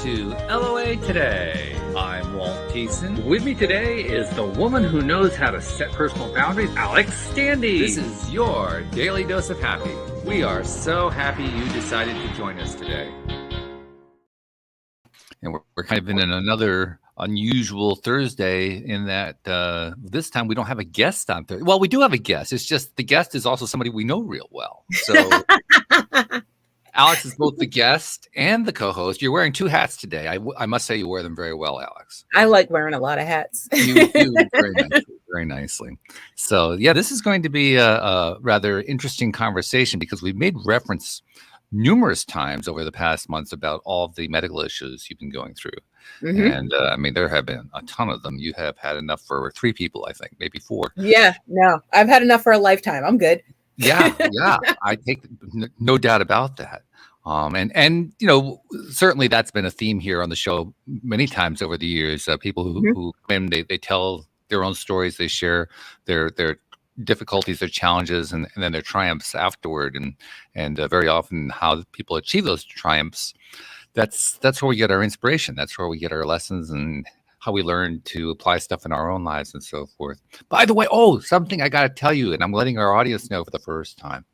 to LOA Today. I'm Walt Thiessen. With me today is the woman who knows how to set personal boundaries, Alyx Stande. This is your daily dose of happy. We are so happy you decided to join us today. And we're kind of in another unusual Thursday in that this time we don't have a guest on Thursday. Well, we do have a guest. It's just the guest is also somebody we know real well. So Alyx is both the guest and the co-host. You're wearing two hats today. I must say you wear them very well, Alyx. I like wearing a lot of hats. You very nicely. So, yeah, this is going to be a rather interesting conversation because we've made reference numerous times over the past months about all of the medical issues you've been going through. Mm-hmm. And I mean, there have been a ton of them. You have had enough for 3 people, I think, maybe 4. Yeah, no, I've had enough for a lifetime. I'm good. Yeah, I take no doubt about that. And you know, certainly that's been a theme here on the show many times over the years. People who come in, they tell their own stories, they share their difficulties, their challenges, and then their triumphs afterward, and very often how people achieve those triumphs. That's where we get our inspiration. That's where we get our lessons and how we learn to apply stuff in our own lives and so forth. By the way, something I got to tell you, and I'm letting our audience know for the first time.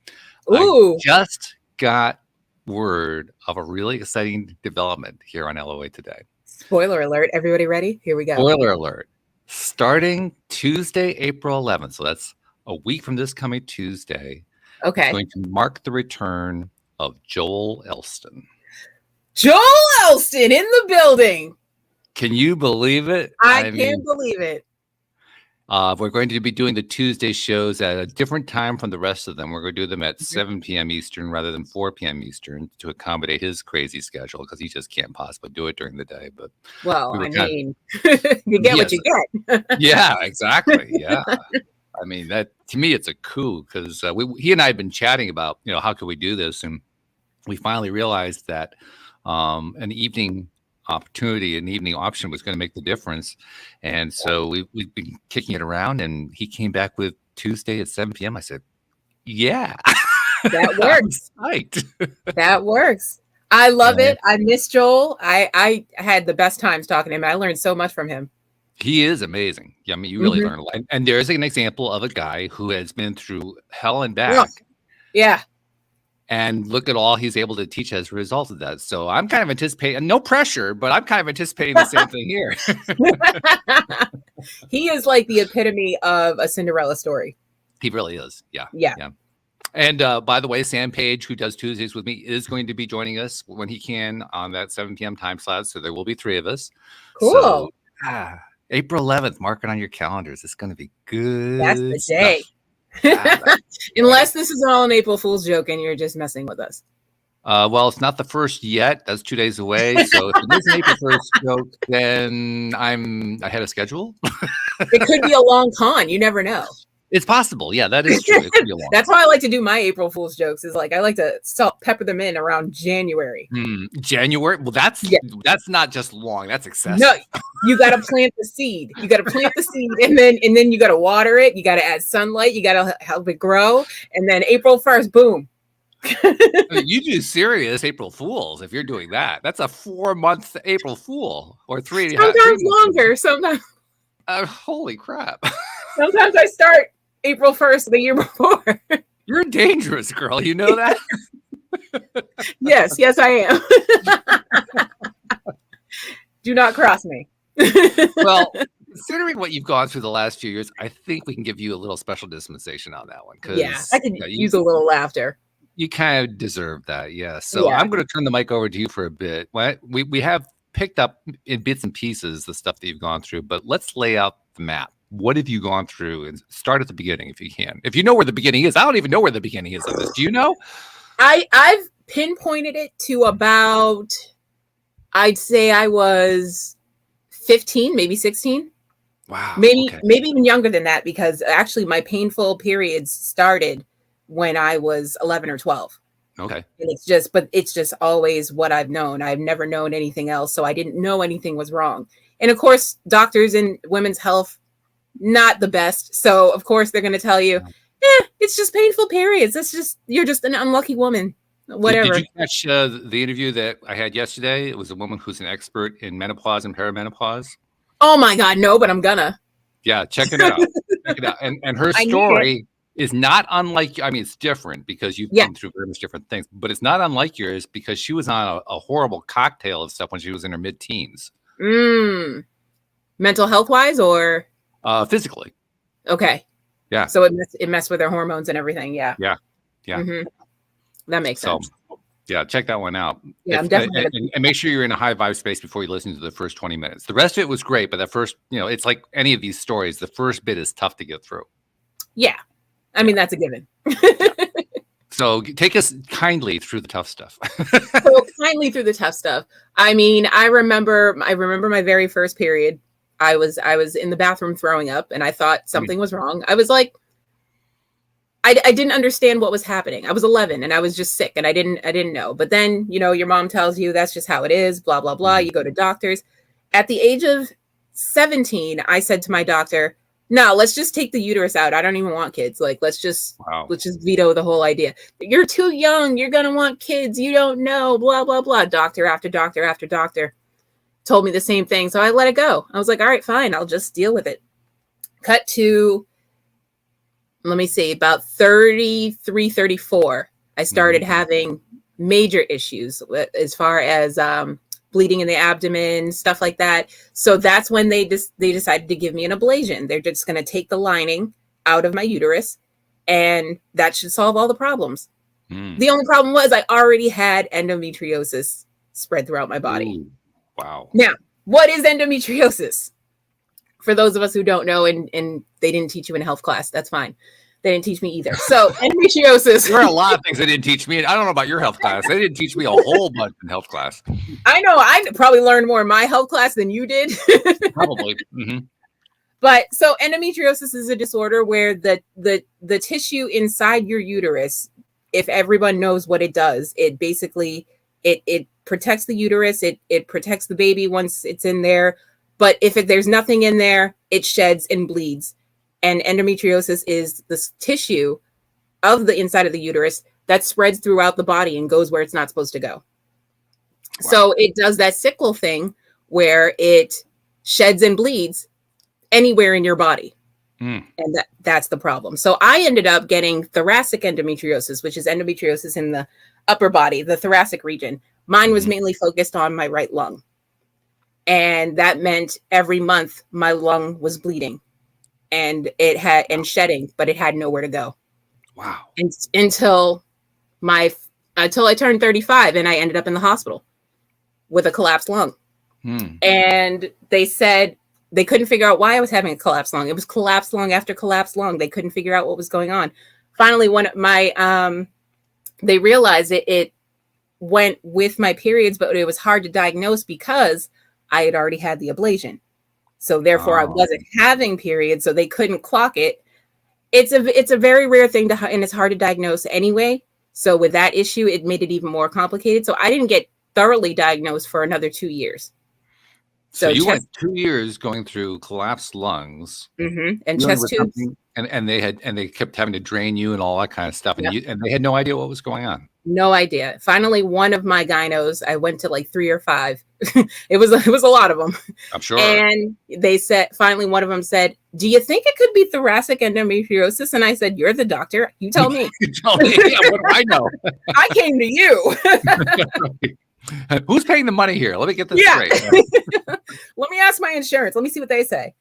Ooh. I just got word of a really exciting development here on LOA Today. Spoiler alert. Everybody ready? Here we go. Spoiler alert. Starting Tuesday, April 11th. So that's a week from this coming Tuesday. Okay. It's going to mark the return of Joel Elston. Joel Elston in the building. Can you believe it? I can't believe it. We're going to be doing the Tuesday shows at a different time from the rest of them. We're going to do them at 7 p.m. Eastern rather than 4 p.m. Eastern to accommodate his crazy schedule because he just can't possibly do it during the day. But you get what you get. Yeah, exactly. Yeah. I mean, that to me, it's a coup because he and I have been chatting about, how can we do this? And we finally realized that an evening opportunity, an evening option was going to make the difference. And so we've been kicking it around, and he came back with Tuesday at 7 p.m. I said, yeah, that works. Right. That works. I love it. I miss Joel. I had the best times talking to him. I learned so much from him. He is amazing. Yeah, I mean, you really learn a lot. And there's an example of a guy who has been through hell and back. Yeah. And look at all he's able to teach as a result of that. So I'm kind of anticipating, no pressure, but I'm kind of anticipating the same thing here. He is like the epitome of a Cinderella story. He really is. Yeah. And by the way, Sam Page, who does Tuesdays with me, is going to be joining us when he can on that 7 p.m. time slot. So there will be 3 of us. Cool. So, April 11th, mark it on your calendars. It's going to be good. That's the day. Unless this is all an April Fool's joke and you're just messing with us. Well, it's not the first yet. That's 2 days away. So if it is an April 1st joke, then I'm ahead of schedule. It could be a long con. You never know. It's possible. Yeah, that is true. It could be a long That's how I like to do my April Fool's jokes. Is like I like to pepper them in around January. January? Well, that's not just long. That's excessive. No, you got to plant the seed. You got to plant the seed, and then you got to water it. You got to add sunlight. You got to help it grow, and then April 1st, boom. You do serious April Fools if you're doing that. That's a 4-month April Fool or 3. Sometimes longer. Sometimes. Holy crap! Sometimes I start April 1st the year before. You're a dangerous girl. You know that? Yes, I am. Do not cross me. Well, considering what you've gone through the last few years, I think we can give you a little special dispensation on that one. Yeah, I can use a little laughter. You kind of deserve that, yeah. So I'm going to turn the mic over to you for a bit. We have picked up in bits and pieces the stuff that you've gone through, but let's lay out the map. What have you gone through? And start at the beginning if you can. If you know where the beginning is. I don't even know where the beginning is of this. Do you know? I've pinpointed it to about, I'd say I was 15, maybe 16. Wow. Maybe even younger than that, because actually my painful periods started when I was 11 or 12. Okay. And it's just always what I've known. I've never known anything else. So I didn't know anything was wrong. And of course, doctors in women's health, not the best. So of course they're going to tell you, it's just painful periods. You're just an unlucky woman. whatever. Did you catch the interview that I had yesterday? It was a woman who's an expert in menopause and perimenopause. Oh my God, no, but I'm gonna. Yeah, check it out. Check it out. And her story is not unlike, I mean, it's different because you've been through very much different things, but it's not unlike yours because she was on a horrible cocktail of stuff when she was in her mid-teens. Mental health wise or physically? Okay. Yeah. So it messed with her hormones and everything. Yeah. Yeah. Yeah. Mm-hmm. That makes sense. Yeah, check that one out. Yeah, I'm definitely and make sure you're in a high vibe space before you listen to the first 20 minutes. The rest of it was great, but that first, it's like any of these stories, the first bit is tough to get through. Yeah. I mean, that's a given. So take us kindly through the tough stuff. I mean, I remember my very first period. I was in the bathroom throwing up and I thought something was wrong. I was like, I didn't understand what was happening. I was 11 and I was just sick and I didn't know. But then, your mom tells you that's just how it is, blah, blah, blah. You go to doctors. At the age of 17, I said to my doctor, no, let's just take the uterus out. I don't even want kids. Like, let's just veto the whole idea. You're too young. You're going to want kids. You don't know, blah, blah, blah. Doctor after doctor after doctor told me the same thing. So I let it go. I was like, all right, fine. I'll just deal with it. Cut to, let me see, about 33, 34. I started having major issues as far as bleeding in the abdomen, stuff like that. So that's when they decided to give me an ablation. They're just going to take the lining out of my uterus and that should solve all the problems. The only problem was I already had endometriosis spread throughout my body. Ooh, wow. Now, what is endometriosis? For those of us who don't know, and they didn't teach you in health class, that's fine. They didn't teach me either. So endometriosis. There are a lot of things they didn't teach me. I don't know about your health class. They didn't teach me a whole bunch in health class. I know. I probably learned more in my health class than you did. Probably. Mm-hmm. But so endometriosis is a disorder where the tissue inside your uterus, if everyone knows what it does, it basically, it protects the uterus. It protects the baby once it's in there. But if there's nothing in there, it sheds and bleeds. And endometriosis is this tissue of the inside of the uterus that spreads throughout the body and goes where it's not supposed to go. Wow. So it does that sickle thing where it sheds and bleeds anywhere in your body. And that's the problem. So I ended up getting thoracic endometriosis, which is endometriosis in the upper body, the thoracic region. Mine was mainly focused on my right lung. And that meant every month my lung was bleeding and shedding, but it had nowhere to go. Wow. Until I turned 35 and I ended up in the hospital with a collapsed lung. And they said they couldn't figure out why I was having a collapsed lung. It was collapsed lung after collapsed lung. They couldn't figure out what was going on. Finally, when they realized it went with my periods, but it was hard to diagnose because I had already had the ablation. So therefore I wasn't having periods, so they couldn't clock it. It's a very rare thing and it's hard to diagnose anyway. So with that issue, it made it even more complicated. So I didn't get thoroughly diagnosed for another 2 years. So you went 2 years going through collapsed lungs and chest tubes. And they kept having to drain you and all that kind of stuff. And and they had no idea what was going on. No idea. Finally, one of my gynos, I went to like 3 or 5. It was a lot of them. I'm sure. And they said, finally, one of them said, do you think it could be thoracic endometriosis? And I said, you're the doctor. You tell me. You tell me. Yeah, what do I know? I came to you. Who's paying the money here? Let me get this straight. Let me ask my insurance. Let me see what they say.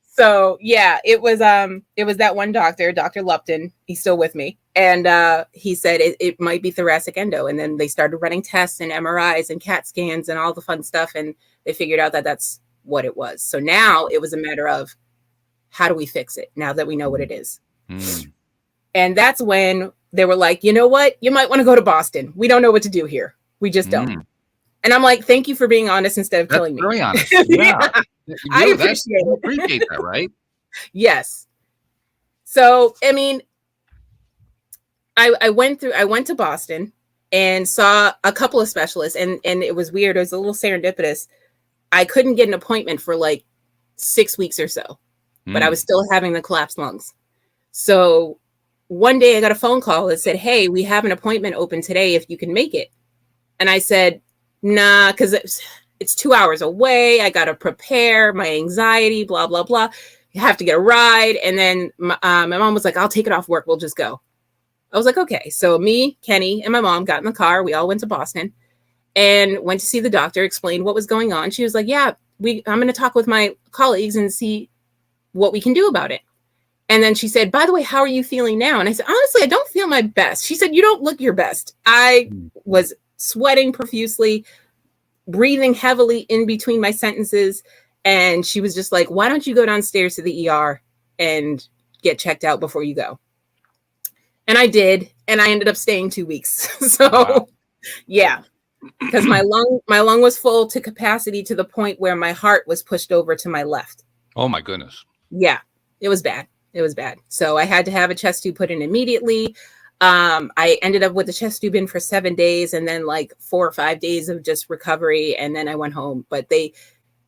So yeah, it was that one doctor, Dr. Lupton. He's still with me. And he said it might be thoracic endo. And then they started running tests and MRIs and CAT scans and all the fun stuff. And they figured out that that's what it was. So now it was a matter of how do we fix it now that we know what it is? And that's when they were like, you know what? You might want to go to Boston. We don't know what to do here. We just don't. And I'm like, thank you for being honest instead of killing me. Very honest. Yeah. I appreciate that, right? Yes. So, I mean, I went to Boston and saw a couple of specialists and it was weird. It was a little serendipitous. I couldn't get an appointment for like 6 weeks or so, but I was still having the collapsed lungs. So one day I got a phone call that said, "Hey, we have an appointment open today if you can make it." And I said, "Nah, because it's 2 hours away. I got to prepare, my anxiety, blah, blah, blah. You have to get a ride." And then my mom was like, "I'll take it off work. We'll just go." I was like, okay. So me, Kenny, and my mom got in the car. We all went to Boston and went to see the doctor, explained what was going on. She was like, "Yeah, I'm going to talk with my colleagues and see what we can do about it." And then she said, "By the way, how are you feeling now?" And I said, "Honestly, I don't feel my best." She said, "You don't look your best." I was sweating profusely, breathing heavily in between my sentences. And she was just like, "Why don't you go downstairs to the ER and get checked out before you go?" And I did. And I ended up staying 2 weeks. So wow. Yeah, because my lung was full to capacity to the point where my heart was pushed over to my left. Oh my goodness. Yeah, it was bad. It was bad. So I had to have a chest tube put in immediately. I ended up with the chest tube in for 7 days and then like 4 or 5 days of just recovery. And then I went home, but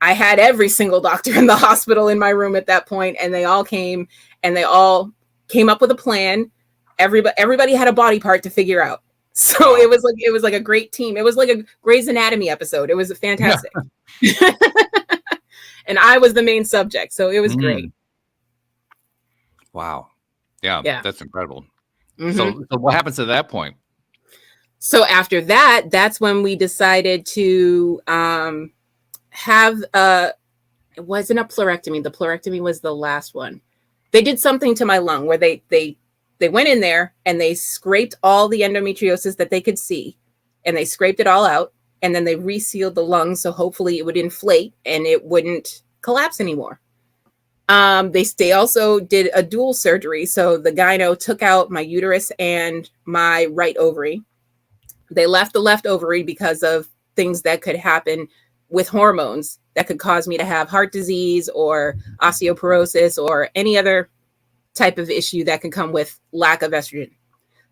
I had every single doctor in the hospital in my room at that point, and they all came up with a plan. Everybody had a body part to figure out. So it was like a great team. It was like a Grey's Anatomy episode. It was fantastic. Yeah. And I was the main subject. So it was great. Wow. Yeah. That's incredible. Mm-hmm. So what happens at that point? So after that, that's when we decided to have it wasn't a pleurectomy. The pleurectomy was the last one. They did something to my lung where they went in there and they scraped all the endometriosis that they could see, and they scraped it all out, and then they resealed the lung so hopefully it would inflate and it wouldn't collapse anymore. They also did a dual surgery. So the gyno took out my uterus and my right ovary. They left the left ovary because of things that could happen with hormones that could cause me to have heart disease or osteoporosis or any other type of issue that can come with lack of estrogen.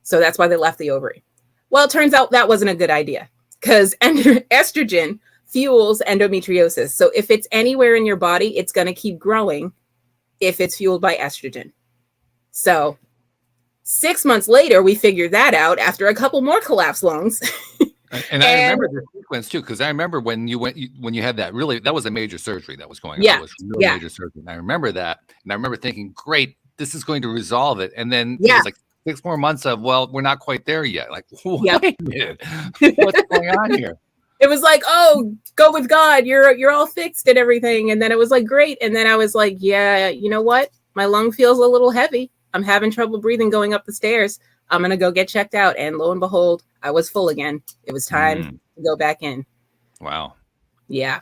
So that's why they left the ovary. Well, it turns out that wasn't a good idea because estrogen fuels endometriosis. So if it's anywhere in your body, it's going to keep growing if it's fueled by estrogen. So 6 months later, we figured that out after a couple more collapsed lungs. And I remember the sequence too, because I remember when you had that was a major surgery that was going on. Yeah. It was really major surgery. And I remember that. And I remember thinking, great, this is going to resolve it. And then it was like 6 more months of, well, we're not quite there yet. Like, wait a minute, what's going on here? It was like, oh, go with God. You're all fixed and everything. And then it was like, great. And then I was like, yeah, you know what? My lung feels a little heavy. I'm having trouble breathing going up the stairs. I'm going to go get checked out. And lo and behold, I was full again. It was time to go back in. Wow. Yeah.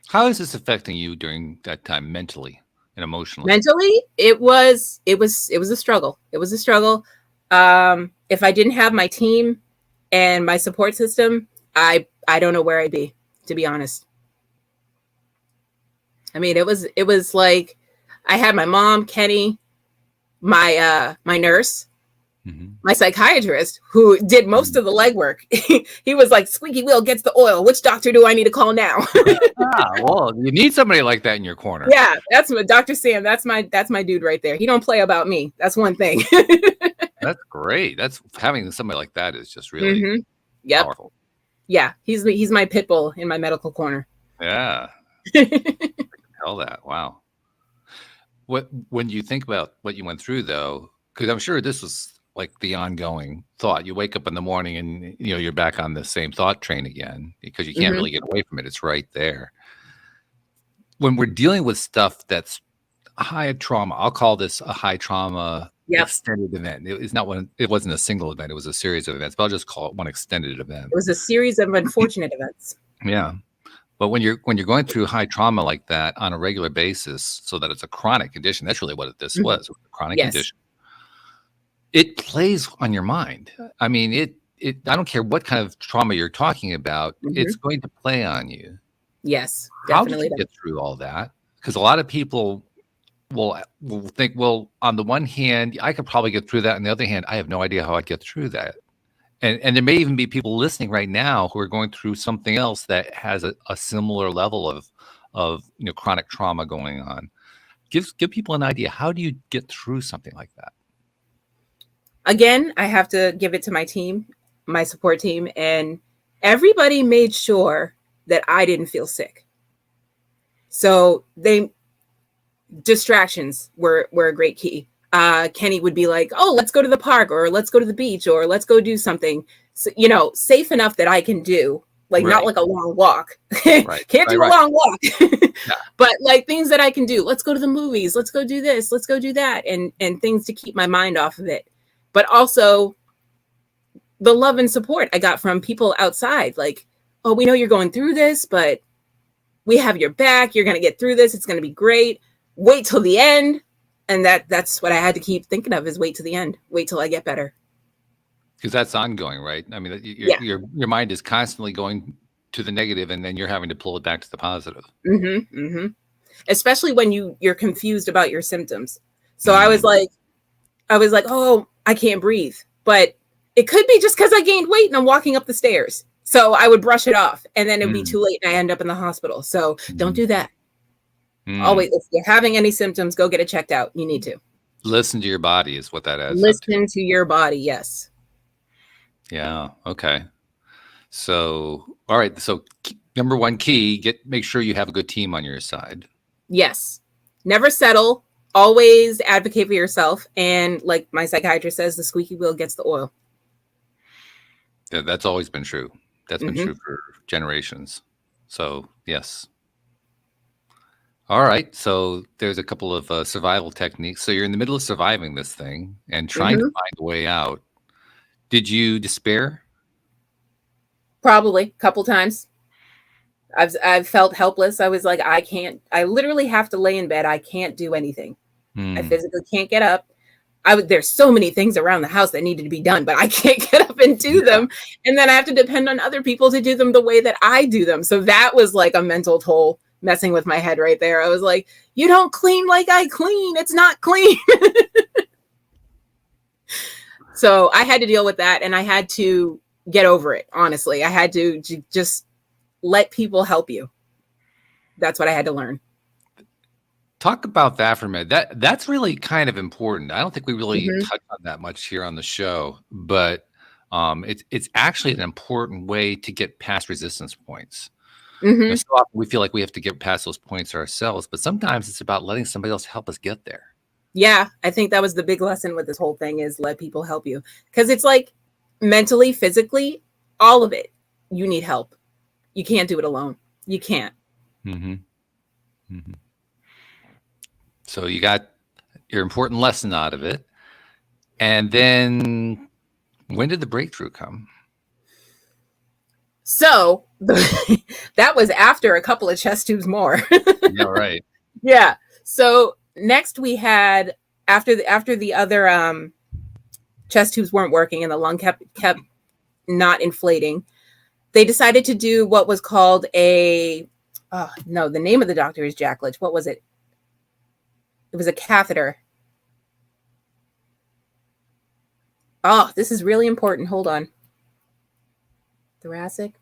How is this affecting you during that time mentally and emotionally? Mentally, it was a struggle. It was a struggle. If I didn't have my team and my support system, I don't know where I'd be, to be honest. I mean, it was like I had my mom, Kenny, my nurse, my psychiatrist, who did most of the legwork. He was like, squeaky wheel gets the oil. Which doctor do I need to call now? Well, you need somebody like that in your corner. Yeah, that's what Dr. Sam. That's my dude right there. He don't play about me. That's one thing. That's great. That's having somebody like that is just really powerful. Yeah, he's my pit bull in my medical corner. Yeah. Tell that. Wow. When you think about what you went through, though, because I'm sure this was like the ongoing thought. You wake up in the morning and you're back on the same thought train again because you can't really get away from it. It's right there. When we're dealing with stuff that's high trauma, I'll call this a high trauma extended event. It wasn't a single event. It was a series of events, but I'll just call it one extended event. It was a series of unfortunate events. Yeah. But when you're going through high trauma like that on a regular basis, so that it's a chronic condition, that's really what this was, a chronic condition. It plays on your mind. I mean, I don't care what kind of trauma you're talking about, it's going to play on you. Yes, definitely. How did you get through all that? Because a lot of people will think, well, on the one hand, I could probably get through that. On the other hand, I have no idea how I'd get through that. And there may even be people listening right now who are going through something else that has a similar level of chronic trauma going on. Give people an idea. How do you get through something like that? Again, I have to give it to my team, my support team, and everybody made sure that I didn't feel sick. So distractions were a great key. Kenny would be like, "Oh, let's go to the park, or let's go to the beach, or let's go do something, so, safe enough that I can do, like not like a long walk. Right. Can't do a long walk, but like things that I can do. Let's go to the movies. Let's go do this. Let's go do that, and things to keep my mind off of it. But also the love and support I got from people outside, like, oh, we know you're going through this, but we have your back. You're going to get through this. It's going to be great. Wait till the end." And that's what I had to keep thinking of, is wait till the end. Wait till I get better. Because that's ongoing, right? I mean, your mind is constantly going to the negative, and then you're having to pull it back to the positive. Mm-hmm, mm-hmm. Especially when you're confused about your symptoms. So I was like, oh, I can't breathe. But it could be just because I gained weight and I'm walking up the stairs. So I would brush it off, and then it'd be too late and I end up in the hospital. So don't do that. Always, if you're having any symptoms, go get it checked out. You need to listen to your body, is what that is. Listen to your body. Yes. Yeah. Okay. So, all right. So number one key, make sure you have a good team on your side. Yes. Never settle. Always advocate for yourself. And like my psychiatrist says, the squeaky wheel gets the oil. Yeah, that's always been true. That's been true for generations. So, yes. All right. So there's a couple of survival techniques. So you're in the middle of surviving this thing and trying to find a way out. Did you despair? Probably a couple times. I've felt helpless. I was like, I literally have to lay in bed. I can't do anything. I physically can't get up. There's so many things around the house that needed to be done, but I can't get up and do them. And then I have to depend on other people to do them the way that I do them. So that was like a mental toll, messing with my head right there. I was like, you don't clean like I clean. It's not clean. So I had to deal with that, and I had to get over it. Honestly, I had to just let people help you. That's what I had to learn. Talk about that for a minute. That's really kind of important. I don't think we really touch on that much here on the show, but it's actually an important way to get past resistance points. So often we feel like we have to get past those points ourselves, but sometimes it's about letting somebody else help us get there. Yeah, I think that was the big lesson with this whole thing, is let people help you. Because it's like mentally, physically, all of it, you need help. You can't do it alone. You can't. So you got your important lesson out of it. And then when did the breakthrough come? So that was after a couple of chest tubes more. Yeah, right. Yeah. So next we had, after the other chest tubes weren't working and the lung kept not inflating, they decided to do what was called the name of the doctor is Jack Litch. What was it? It was a catheter. Oh, this is really important. Hold on. Thoracic.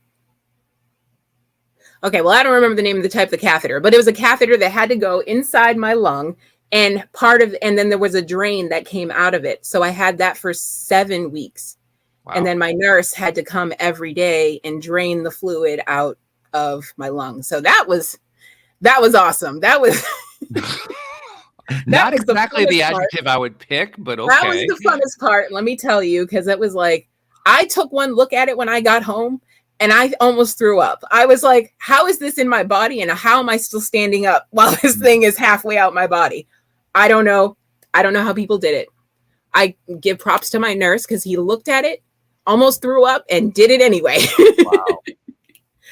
Okay, well, I don't remember the name of the type of the catheter, but it was a catheter that had to go inside my lung, and then there was a drain that came out of it. So I had that for 7 weeks. Wow. And then my nurse had to come every day and drain the fluid out of my lungs. So that was awesome. That was not exactly the adjective I would pick, but okay. That was the funnest part, let me tell you, because it was like, I took one look at it when I got home and I almost threw up. I was like, how is this in my body? And how am I still standing up while this thing is halfway out my body? I don't know. I don't know how people did it. I give props to my nurse because he looked at it, almost threw up, and did it anyway.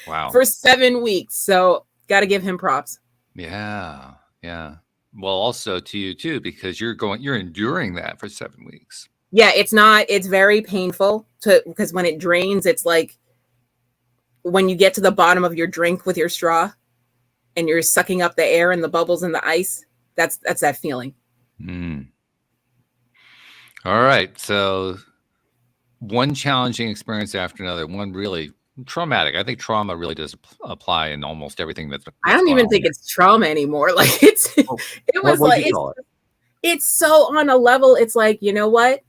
Wow. For 7 weeks. So got to give him props. Yeah. Yeah. Well, also to you too, because you're enduring that for 7 weeks. Yeah, it's very painful because when it drains, it's like when you get to the bottom of your drink with your straw and you're sucking up the air and the bubbles and the ice. That's that feeling. All right. So one challenging experience after another, one really traumatic. I think trauma really does apply in almost everything that's I don't even think it's trauma anymore. Like it's so on a level. It's like, you know what?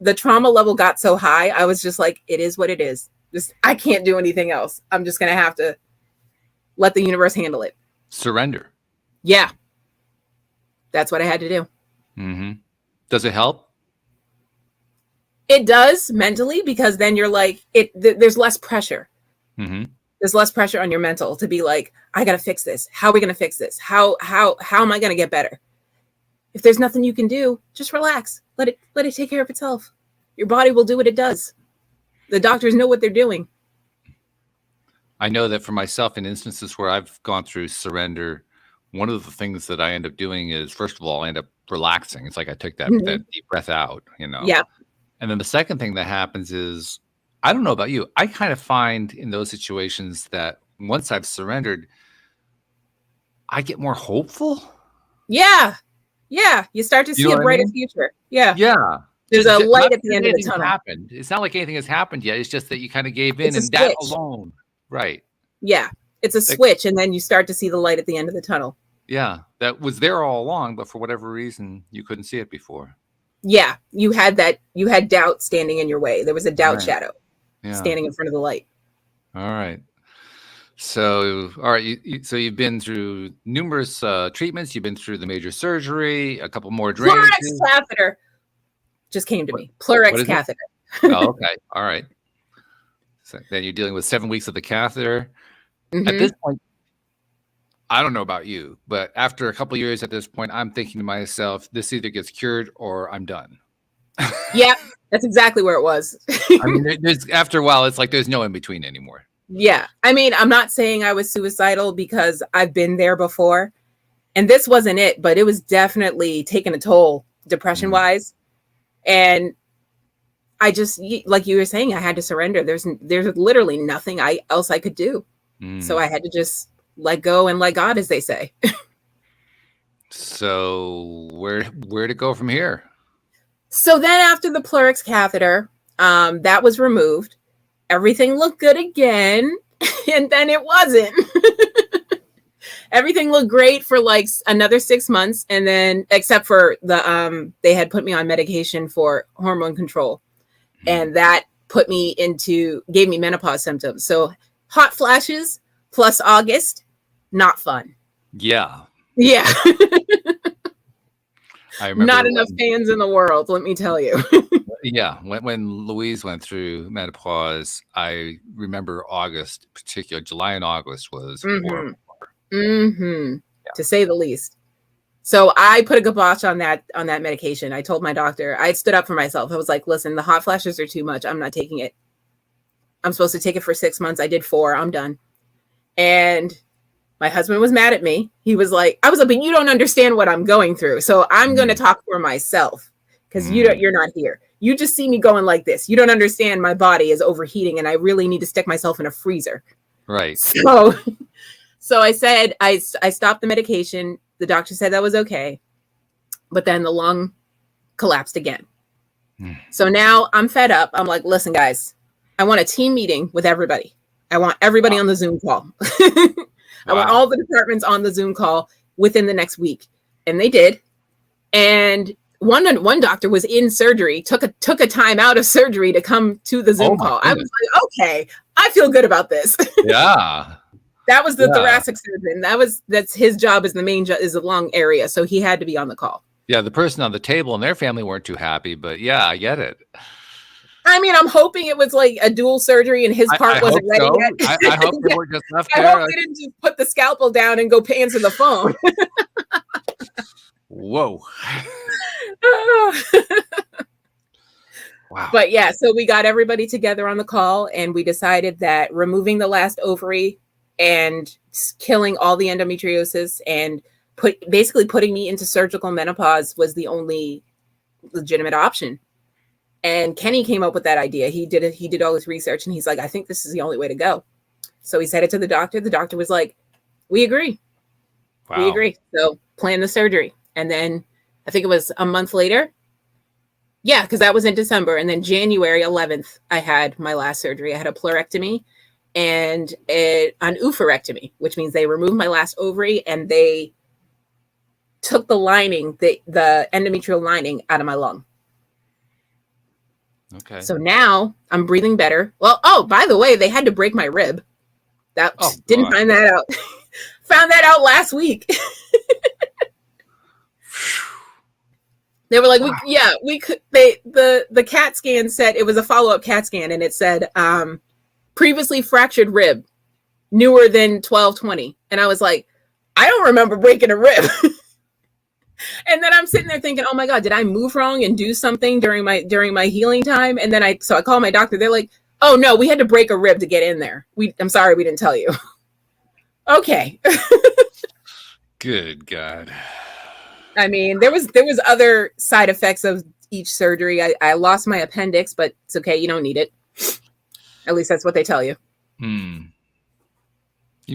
the trauma level got so high, I was just like, it is what it is. Just, I can't do anything else. I'm just going to have to let the universe handle it. Surrender. Yeah. That's what I had to do. Mm-hmm. Does it help? It does mentally, because then you're like, there's less pressure. Mm-hmm. There's less pressure on your mental to be like, I got to fix this. How are we going to fix this? How am I going to get better? If there's nothing you can do, just relax. Let it take care of itself. Your body will do what it does. The doctors know what they're doing. I know that for myself, in instances where I've gone through surrender, one of the things that I end up doing is, first of all, I end up relaxing. It's like I took that deep breath out, Yeah. And then the second thing that happens is, I don't know about you, I kind of find in those situations that once I've surrendered, I get more hopeful. Yeah. Yeah. You start to see a brighter future. Yeah. Yeah. There's a light at the end of the tunnel. Happened. It's not like anything has happened yet. It's just that you kind of gave in, and that alone. Right. Yeah. It's a switch, and then you start to see the light at the end of the tunnel. Yeah. That was there all along, but for whatever reason, you couldn't see it before. Yeah. You had doubt standing in your way. There was a doubt shadow standing in front of the light. All right. So, all right. So you've been through numerous treatments. You've been through the major surgery, a couple more drainages. Pleuric catheter just came to me. Pleuric catheter. Oh, okay. All right. So then you're dealing with 7 weeks of the catheter. Mm-hmm. At this point, I don't know about you, but after a couple of years at this point, I'm thinking to myself, this either gets cured or I'm done. Yeah, that's exactly where it was. I mean, after a while, it's like there's no in between anymore. Yeah. I mean, I'm not saying I was suicidal, because I've been there before, and this wasn't it, but it was definitely taking a toll depression wise. And I just, like you were saying, I had to surrender. There's literally nothing else I could do. So I had to just let go and let God, as they say. So where to go from here? So then after the pleuric catheter, that was removed. Everything looked good again. And then it wasn't. Everything looked great for like another 6 months. And then, except for they had put me on medication for hormone control. And that gave me menopause symptoms. So hot flashes plus August, not fun. Yeah. Yeah. I remember not enough fans in the world, let me tell you. Yeah. When Louise went through menopause, I remember August, particularly July and August was horrible. Mm-hmm. Yeah. To say the least. So I put a kibosh on that medication. I told my doctor, I stood up for myself. I was like, listen, the hot flashes are too much. I'm not taking it. I'm supposed to take it for 6 months. I did 4. I'm done. And my husband was mad at me. He was like, but you don't understand what I'm going through. So I'm going to talk for myself, because you're not here. You just see me going like this. You don't understand, my body is overheating and I really need to stick myself in a freezer. Right. So I said, I stopped the medication. The doctor said that was okay. But then the lung collapsed again. So now I'm fed up. I'm like, listen, guys, I want a team meeting with everybody. I want everybody on the Zoom call. I want all the departments on the Zoom call within the next week. And they did. And one doctor was in surgery, took a time out of surgery to come to the Zoom call. I was like, okay, I feel good about this. Yeah. That was the thoracic surgeon. That's his job, is the lung area. So he had to be on the call. Yeah. The person on the table and their family weren't too happy, but yeah, I get it. I mean, I'm hoping it was like a dual surgery and his part wasn't ready yet. I hope they were just left there. I hope they didn't just put the scalpel down and go answer the phone. Whoa. Wow. But yeah, so we got everybody together on the call, and we decided that removing the last ovary and killing all the endometriosis and basically putting me into surgical menopause was the only legitimate option. And Kenny came up with that idea. He did all his research, and he's like, I think this is the only way to go. So he said it to the doctor. The doctor was like, we agree. Wow. We agree. So plan the surgery. And then I think it was a month later. Yeah, because that was in December. And then January 11th, I had my last surgery. I had a pleurectomy and an oophorectomy, which means they removed my last ovary and they took the lining, the endometrial lining, out of my lung. Okay. So now I'm breathing better. Well, oh, by the way, they had to break my rib. Didn't find that out. Found that out last week. They were like, we could. The CAT scan said it was a follow-up CAT scan, and it said previously fractured rib, newer than 12/20. And I was like, I don't remember breaking a rib. And then I'm sitting there thinking, oh my God, did I move wrong and do something during my healing time? And then I call my doctor. They're like, oh no, we had to break a rib to get in there. I'm sorry, we didn't tell you. Okay. Good God. I mean, there was other side effects of each surgery. I lost my appendix, but it's okay. You don't need it. At least that's what they tell you.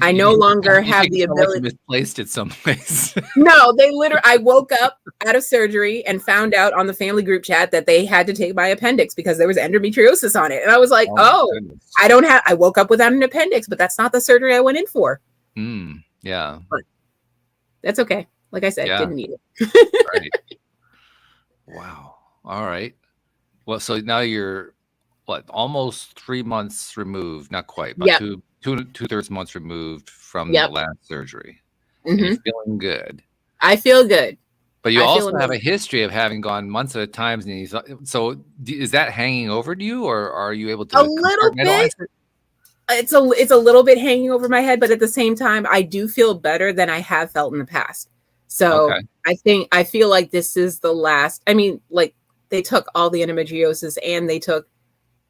I no longer have the ability. Like you misplaced it someplace. No, I woke up out of surgery and found out on the family group chat that they had to take my appendix because there was endometriosis on it. And I was like, I woke up without an appendix, but that's not the surgery I went in for. Yeah. But that's okay. Like I said, didn't need it. Right. Wow. All right. Well, so now you're almost 3 months removed, not quite, but two-thirds months removed from the last surgery. And you're feeling good. I feel good. But you also have a history of having gone months at a time. So is that hanging over to you, or are you able to a little bit? It's a little bit hanging over my head, but at the same time, I do feel better than I have felt in the past. So I feel like this is the last. I mean, like they took all the endometriosis and they took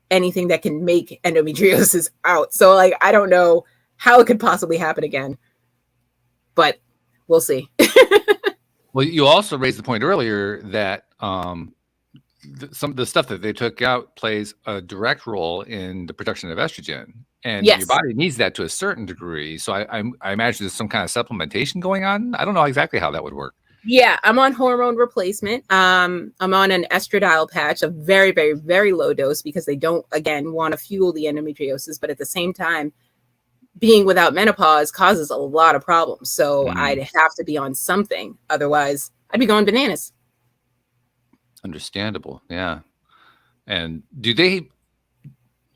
anything that can make endometriosis out. So like, I don't know how it could possibly happen again, but we'll see. Well, you also raised the point earlier that some of the stuff that they took out plays a direct role in the production of estrogen, and your body needs that to a certain degree. So I imagine there's some kind of supplementation going on. I don't know exactly how that would work. Yeah, I'm on hormone replacement. I'm on an estradiol patch, a very, very, very low dose because they don't, again, want to fuel the endometriosis. But at the same time, being without menopause causes a lot of problems. So I'd have to be on something. Otherwise, I'd be going bananas. Understandable. Yeah. And do they,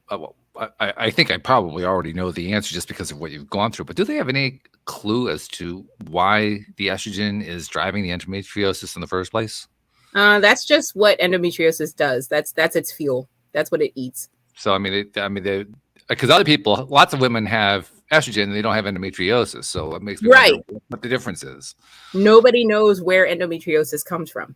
I think I probably already know the answer just because of what you've gone through, but do they have any clue as to why the estrogen is driving the endometriosis in the first place? That's just what endometriosis does. That's its fuel. That's what it eats. So, I mean, because other people, lots of women have estrogen and they don't have endometriosis. So it makes me wonder what the difference is. Nobody knows where endometriosis comes from.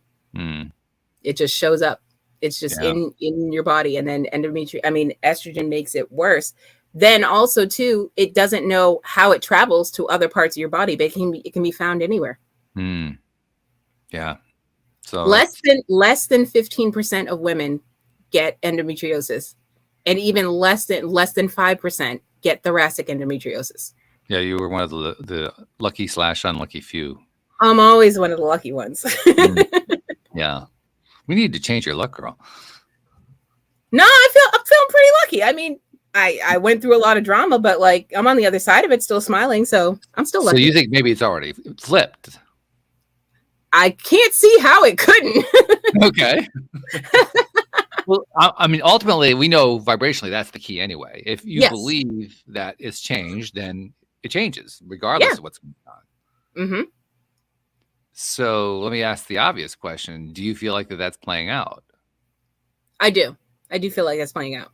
It just shows up. It's just in your body. And then estrogen makes it worse. Then also too, it doesn't know how it travels to other parts of your body, but it can be found anywhere. Yeah. So less than 15% of women get endometriosis, and even less than 5% get thoracic endometriosis. Yeah, you were one of the lucky/unlucky few. I'm always one of the lucky ones. Yeah. We need to change your luck, girl. No, I'm feeling pretty lucky. I mean, I went through a lot of drama, but like I'm on the other side of it, still smiling. So I'm still lucky. So you think maybe it's already flipped? I can't see how it couldn't. Okay. Well, I mean, ultimately, we know vibrationally that's the key anyway. If you believe that it's changed, then it changes regardless of what's going on. So let me ask the obvious question. Do you feel like that's playing out? I do. I do feel like that's playing out.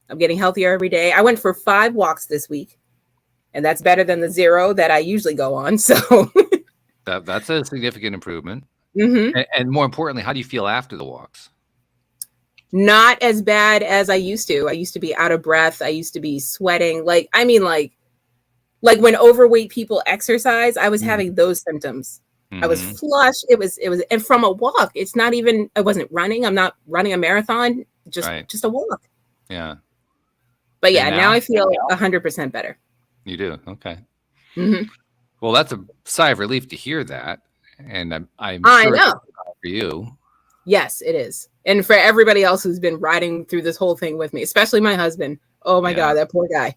I'm getting healthier every day. I went for 5 walks this week, and that's better than the 0 that I usually go on. So that's a significant improvement. And more importantly, how do you feel after the walks? Not as bad as I used to. I used to be out of breath. I used to be sweating. Like when overweight people exercise, I was having those symptoms. I was flushed. It was, and from a walk, it's not even, I wasn't running. I'm not running a marathon, just a walk. Yeah. But yeah, now I feel 100% better. You do? Okay. Well, that's a sigh of relief to hear that. And I'm sure know. For you. Yes, it is. And for everybody else who's been riding through this whole thing with me, especially my husband. Oh my God, that poor guy.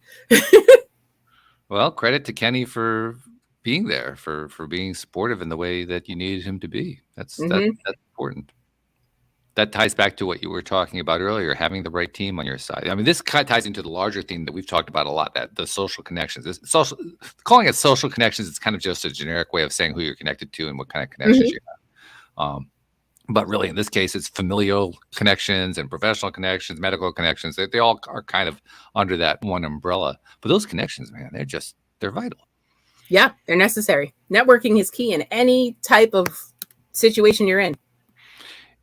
Well, credit to Kenny for being there, for being supportive in the way that you needed him to be. That's important. that ties back to what you were talking about earlier, having the right team on your side. I mean, this kind of ties into the larger theme that we've talked about a lot, that the social connections. Calling it social connections, it's kind of just a generic way of saying who you're connected to and what kind of connections you have. But really, in this case, it's familial connections and professional connections, medical connections. They all are kind of under that one umbrella. But those connections, man, they're vital. Yeah, they're necessary. Networking is key in any type of situation you're in.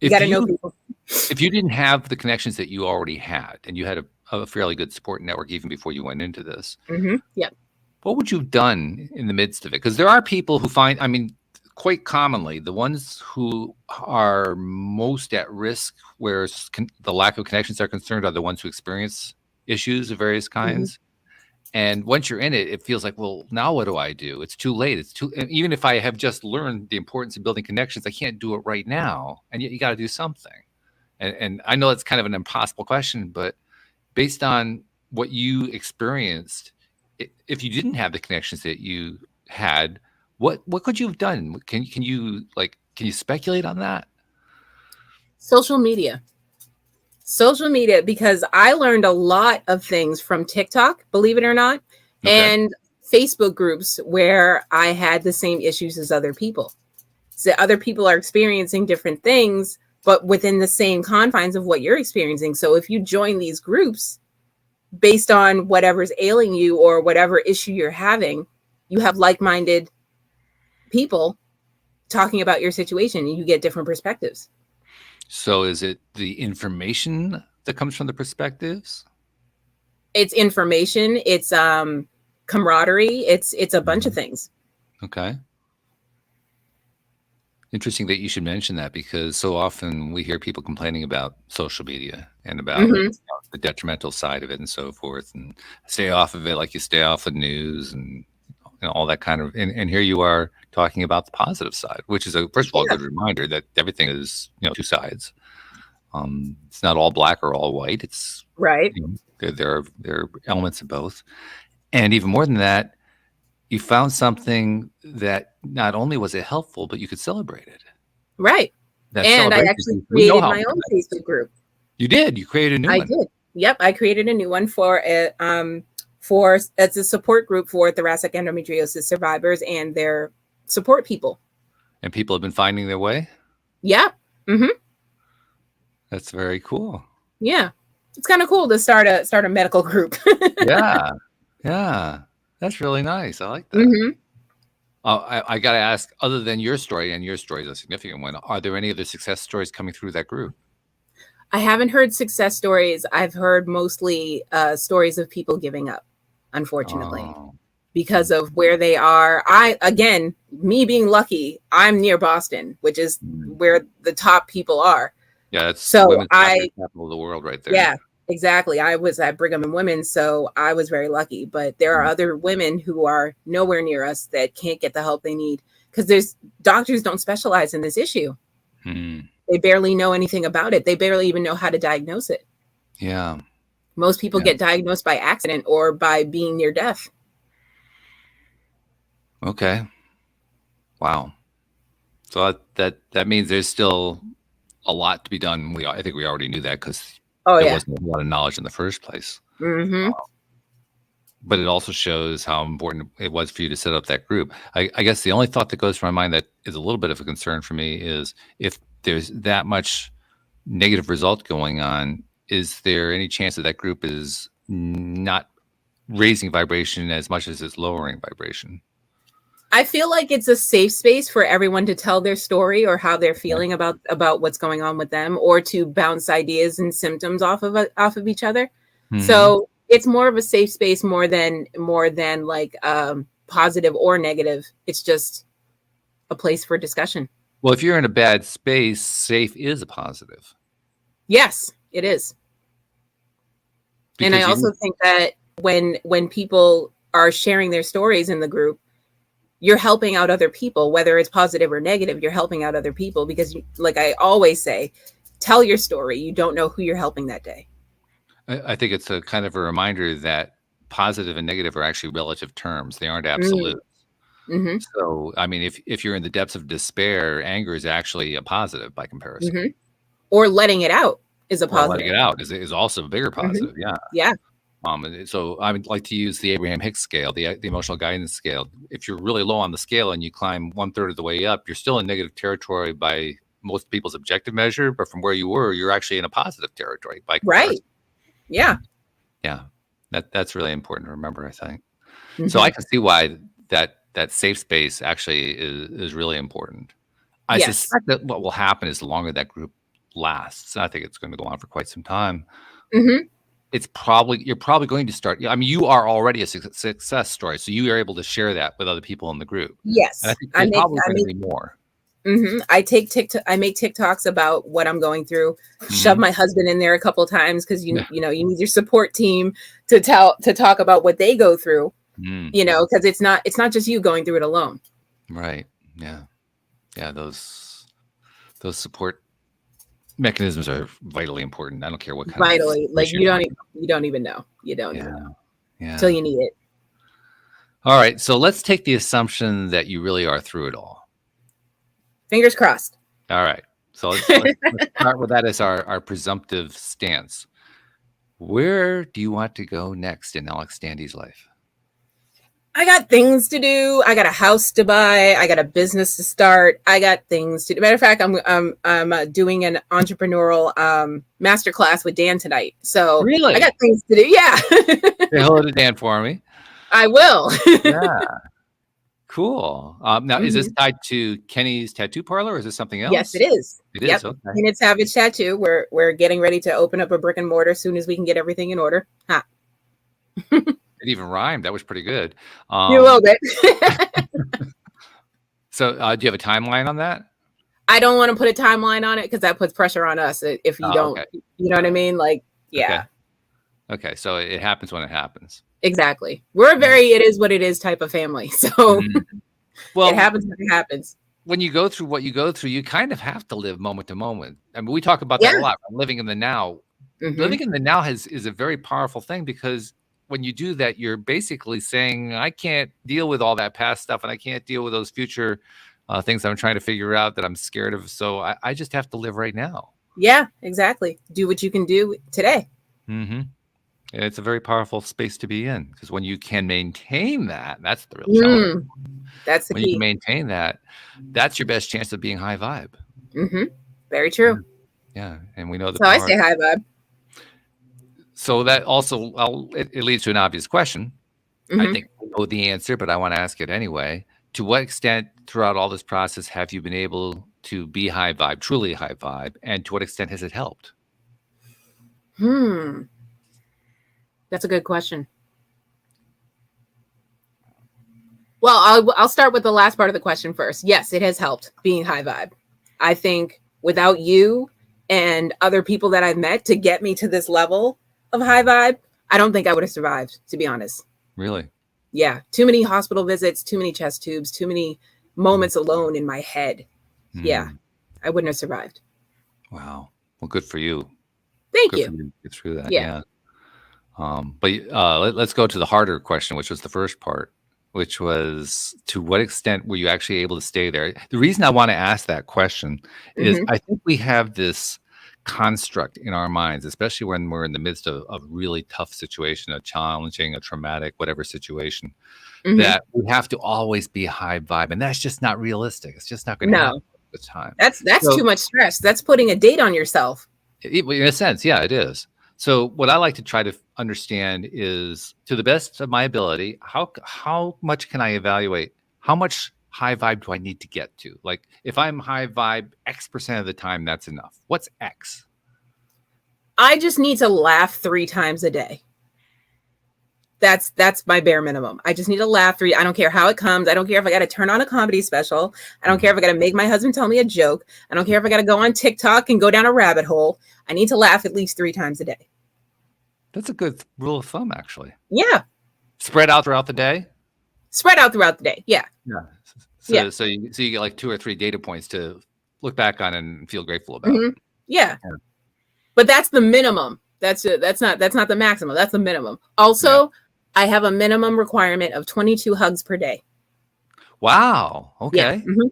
You got to know people. If you didn't have the connections that you already had, and you had a fairly good support network even before you went into this, yeah, what would you have done in the midst of it? Because there are people who find, I mean, quite commonly, the ones who are most at risk, where the lack of connections are concerned, are the ones who experience issues of various kinds. And once you're in it, it feels like, well, now what do I do? It's too late. Even if I have just learned the importance of building connections, I can't do it right now. And yet you got to do something. And I know it's kind of an impossible question, but based on what you experienced, if you didn't have the connections that you had, what could you have done? Can you speculate on that? Social media, because I learned a lot of things from TikTok, believe it or not, and Facebook groups where I had the same issues as other people. So other people are experiencing different things, but within the same confines of what you're experiencing. So if you join these groups based on whatever's ailing you or whatever issue you're having, you have like-minded people talking about your situation and you get different perspectives. So is it the information that comes from the perspectives? It's information. It's camaraderie. It's a bunch of things. Okay. Interesting that you should mention that, because so often we hear people complaining about social media and about the detrimental side of it and so forth, and stay off of it like you stay off of news and all that kind of, and here you are talking about the positive side, which is first of all, a good reminder that everything is, two sides. It's not all black or all white. It's right. There are elements of both. And even more than that, you found something that not only was it helpful, but you could celebrate it. Right. And I actually created my own Facebook group. You did? You created a new one? I did. Yep. I created a new one it's a support group for thoracic endometriosis survivors and their support people. And people have been finding their way? Yeah. That's very cool. Yeah. It's kind of cool to start a medical group. Yeah. That's really nice. I like that. I got to ask, other than your story, and your story is a significant one, are there any other success stories coming through that group? I haven't heard success stories. I've heard mostly stories of people giving up, unfortunately, because of where they are. Me being lucky, I'm near Boston, which is where the top people are. Yeah, that's so capital of the world right there. Yeah, exactly. I was at Brigham and Women's, so I was very lucky. But there are other women who are nowhere near us that can't get the help they need because doctors don't specialize in this issue. They barely know anything about it. They barely even know how to diagnose it. Yeah. Most people get diagnosed by accident or by being near death. Okay. Wow. So that means there's still a lot to be done. I think we already knew that because there wasn't a lot of knowledge in the first place. But it also shows how important it was for you to set up that group. I guess the only thought that goes through my mind that is a little bit of a concern for me is if there's that much negative result going on, is there any chance that group is not raising vibration as much as it's lowering vibration? I feel like it's a safe space for everyone to tell their story or how they're feeling about what's going on with them, or to bounce ideas and symptoms off of each other. So it's more of a safe space more than like positive or negative. It's just a place for discussion. Well, if you're in a bad space, safe is a positive. Yes, it is. Because and I also think that when people are sharing their stories in the group, you're helping out other people, whether it's positive or negative. You're helping out other people because, like I always say, tell your story. You don't know who you're helping that day. I think it's a kind of a reminder that positive and negative are actually relative terms. They aren't absolute. So, I mean, if you're in the depths of despair, anger is actually a positive by comparison. or letting it out is a Or positive. letting it out is also a bigger positive. Yeah. Yeah. And so I would like to use the Abraham Hicks scale, the emotional guidance scale. If you're really low on the scale and you climb 1/3 of the way up, you're still in negative territory by most people's objective measure, but from where you were, you're actually in a positive territory by comparison. Right. Yeah. Yeah. That's really important to remember, I think. So I can see why that safe space actually is really important. I suspect that what will happen is the longer that group lasts, I think it's going to go on for quite some time. You're probably going to start. I mean, you are already a success story, so you are able to share that with other people in the group. Yes, and I think there's probably going to be more. I make TikToks about what I'm going through. Shove my husband in there a couple of times because you know you need your support team to talk about what they go through. You know, because it's not just you going through it alone. Right. Yeah. Yeah. Those support mechanisms are vitally important. I don't care what kind vitally, of like you don't even know. You don't even know until you need it. All right. So let's take the assumption that you really are through it all. Fingers crossed. All right. So let's start with that as our presumptive stance. Where do you want to go next in Alyx Stande's life? I got things to do. I got a house to buy. I got a business to start. I got things to do. Matter of fact, I'm doing an entrepreneurial masterclass with Dan tonight. So really, I got things to do. Yeah. Say hello to Dan for me. I will. Yeah. Cool. Now, is this tied to Kenny's tattoo parlor, or is this something else? Yes, it is. It is. Okay. And it's Savage Tattoo. We're getting ready to open up a brick and mortar as soon as we can get everything in order. Ha. It even rhymed. That was pretty good. You a little bit. So do you have a timeline on that? I don't want to put a timeline on it because that puts pressure on us if you don't. Okay. You know what I mean? Like, yeah. Okay. So it happens when it happens. Exactly. We're a very it is what it is type of family. So well, it happens when it happens. When you go through what you go through, you kind of have to live moment to moment. I mean, we talk about that a lot. Living in the now. Living in the now is a very powerful thing because when you do that, you're basically saying, I can't deal with all that past stuff and I can't deal with those future things I'm trying to figure out that I'm scared of. So I just have to live right now. Yeah, exactly. Do what you can do today. And it's a very powerful space to be in because when you can maintain that, that's the real challenge. That's the key. When you can maintain that, that's your best chance of being high vibe. Very true. Yeah. And we know that. So I say high vibe. So that also, it leads to an obvious question. I think I know the answer, but I want to ask it anyway. To what extent throughout all this process have you been able to be high vibe, truly high vibe? And to what extent has it helped? That's a good question. Well, I'll start with the last part of the question first. Yes, it has helped being high vibe. I think without you and other people that I've met to get me to this level of high vibe, I don't think I would have survived, to be honest. Really? Yeah. Too many hospital visits, too many chest tubes, too many moments alone in my head. Yeah. I wouldn't have survived. Wow. Well, good for you. Thank good you. For you to get through that. Yeah. But let's go to the harder question, which was the first part, which was to what extent were you actually able to stay there? The reason I want to ask that question is I think we have this construct in our minds, especially when we're in the midst of a really tough situation, a challenging, a traumatic, whatever situation, that we have to always be high vibe. And that's just not realistic. It's just not going to happen all the time. That's too much stress. That's putting a date on yourself. In a sense, yeah, it is. So what I like to try to understand is, to the best of my ability, how much can I evaluate? How much high vibe do I need to get to? Like, if I'm high vibe X% of the time, that's enough. What's X? I just need to laugh 3 times a day. That's my bare minimum. I just need to laugh 3. I don't care how it comes. I don't care if I got to turn on a comedy special. I don't care if I got to make my husband tell me a joke. I don't care if I got to go on TikTok and go down a rabbit hole. I need to laugh at least 3 times a day. That's a good rule of thumb, actually. Yeah. Spread out throughout the day? Spread out throughout the day. Yeah. Yeah. So you get like 2 or 3 data points to look back on and feel grateful about. Yeah. But that's the minimum. That's not the maximum. That's the minimum. Also, I have a minimum requirement of 22 hugs per day. Wow. Okay. Yeah.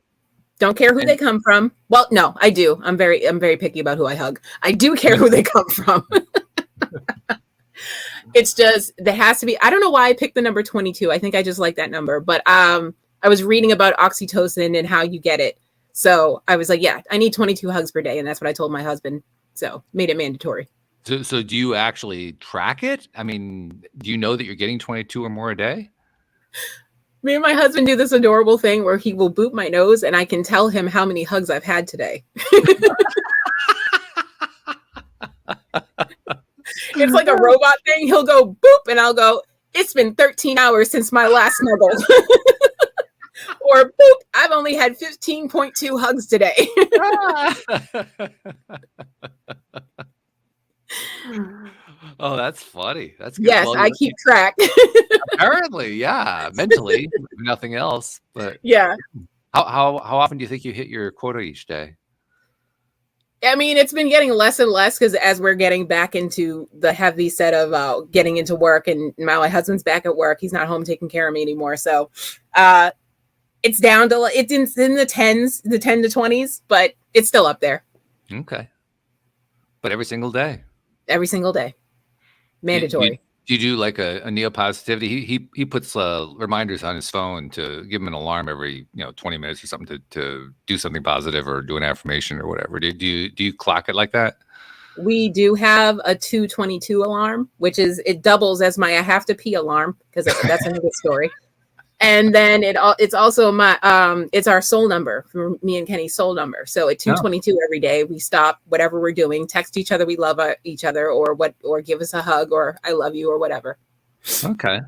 Don't care who they come from. Well, no, I do. I'm very picky about who I hug. I do care who they come from. It's just there has to be. I don't know why I picked the number 22. I think I just like that number. But I was reading about oxytocin and how you get it. So I was like, yeah, I need 22 hugs per day, and that's what I told my husband. So made it mandatory. So do you actually track it? I mean, do you know that you're getting 22 or more a day? Me and my husband do this adorable thing where he will boop my nose, and I can tell him how many hugs I've had today. It's like a robot thing. He'll go boop, and I'll go, it's been 13 hours since my last snuggle. Or boop, I've only had 15.2 hugs today. Oh, that's funny. That's good. Yes, I keep track. Apparently, yeah. Mentally, if nothing else. But yeah. How often do you think you hit your quota each day? I mean, it's been getting less and less because as we're getting back into the heavy set of getting into work, and now my husband's back at work, he's not home taking care of me anymore. So it's down to it's in the 10s, the 10 to 20s, but it's still up there. Okay. But every single day. Every single day. Mandatory. Do you do like a neopositivity? He puts reminders on his phone to give him an alarm every 20 minutes or something to do something positive or do an affirmation or whatever. Do you clock it like that? We do have a 2:22 alarm, which is it doubles as my I have to pee alarm because that's another story. And then it's also my it's our soul number for me and Kenny's soul number. So at 2:22 every day, we stop whatever we're doing, text each other we love each other, or give us a hug or I love you or whatever. Okay.